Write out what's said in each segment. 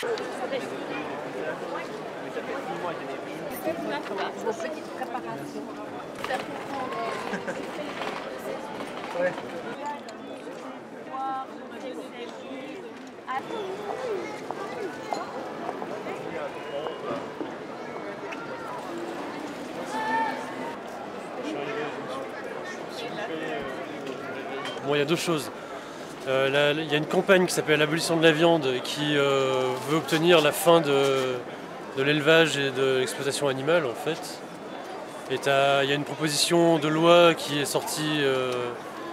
Vos petites préparations. Ouais. Bon, il y a deux choses. Il y a une campagne qui s'appelle l'abolition de la viande qui veut obtenir la fin de l'élevage et de l'exploitation animale en fait. Et il y a une proposition de loi qui est sortie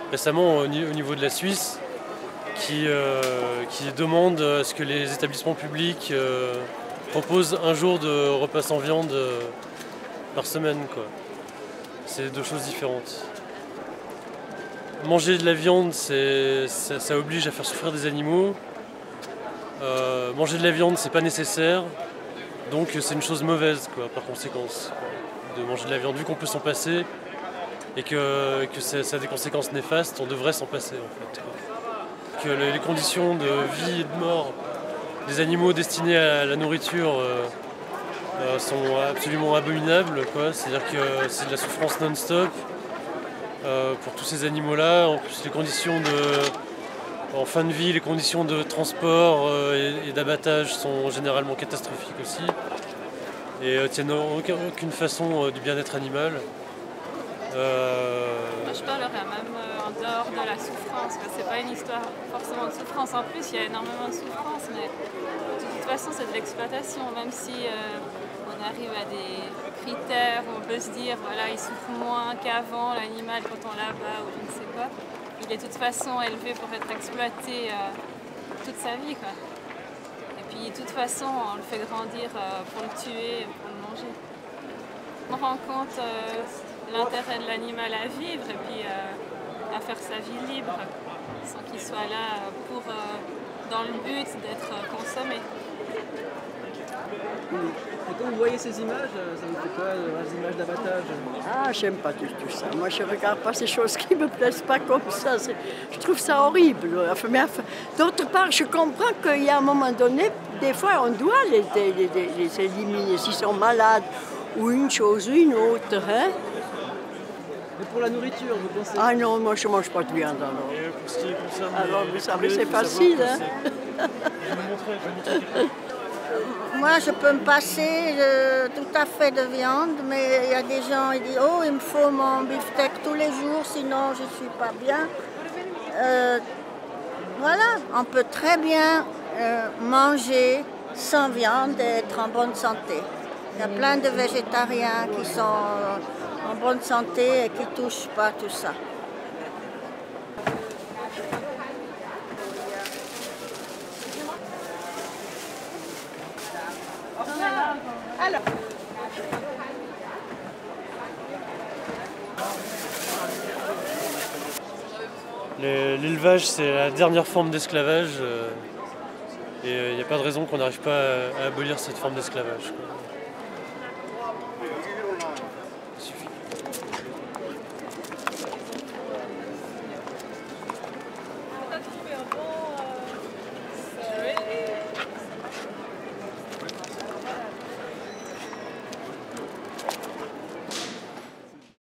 récemment au niveau de la Suisse qui demande à ce que les établissements publics proposent un jour de repas sans viande par semaine, quoi. C'est deux choses différentes. Manger de la viande, ça oblige à faire souffrir des animaux. Manger de la viande, c'est pas nécessaire. Donc c'est une chose mauvaise, quoi, par conséquence, de manger de la viande. Vu qu'on peut s'en passer et que ça a des conséquences néfastes, on devrait s'en passer en fait, quoi. Que les conditions de vie et de mort des animaux destinés à la nourriture sont absolument abominables, quoi. C'est-à-dire que c'est de la souffrance non-stop. Pour tous ces animaux-là, en plus les conditions en fin de vie, les conditions de transport et d'abattage sont généralement catastrophiques aussi et tiennent aucune façon du bien-être animal. Moi, je parlerais même en dehors de la souffrance, parce que c'est pas une histoire forcément de souffrance. En plus, il y a énormément de souffrance, mais de toute façon, c'est de l'exploitation. Même si on arrive à des critères où on peut se dire, voilà, il souffre moins qu'avant, l'animal, quand on l'abat ou je ne sais quoi, il est de toute façon élevé pour être exploité toute sa vie, quoi. Et puis, de toute façon, on le fait grandir pour le tuer, pour le manger. On rend compte l'intérêt de l'animal à vivre et puis à faire sa vie libre, sans qu'il soit là dans le but d'être consommé. Et quand vous voyez ces images, ça vous fait quoi, les images d'abattage? Ah, j'aime pas du tout ça. Moi, je regarde pas ces choses qui me plaisent pas comme ça. Je trouve ça horrible. D'autre part, je comprends qu'il y a un moment donné, des fois, on doit les éliminer s'ils sont malades ou une chose ou une autre. Hein? Mais pour la nourriture, vous pensez? Ah non, moi, je mange pas de viande. Alors, Et pour ce qui concerne alors les vous savez, poulets, c'est faut savoir facile. que Hein? je vais vous montrer. Moi, je peux me passer tout à fait de viande, mais il y a des gens qui disent « Oh, il me faut mon beefsteak tous les jours, sinon je ne suis pas bien. » Voilà, on peut très bien manger sans viande et être en bonne santé. Il y a plein de végétariens qui sont en bonne santé et qui ne touchent pas tout ça. Alors. L'élevage, c'est la dernière forme d'esclavage et il n'y a pas de raison qu'on n'arrive pas à abolir cette forme d'esclavage, quoi.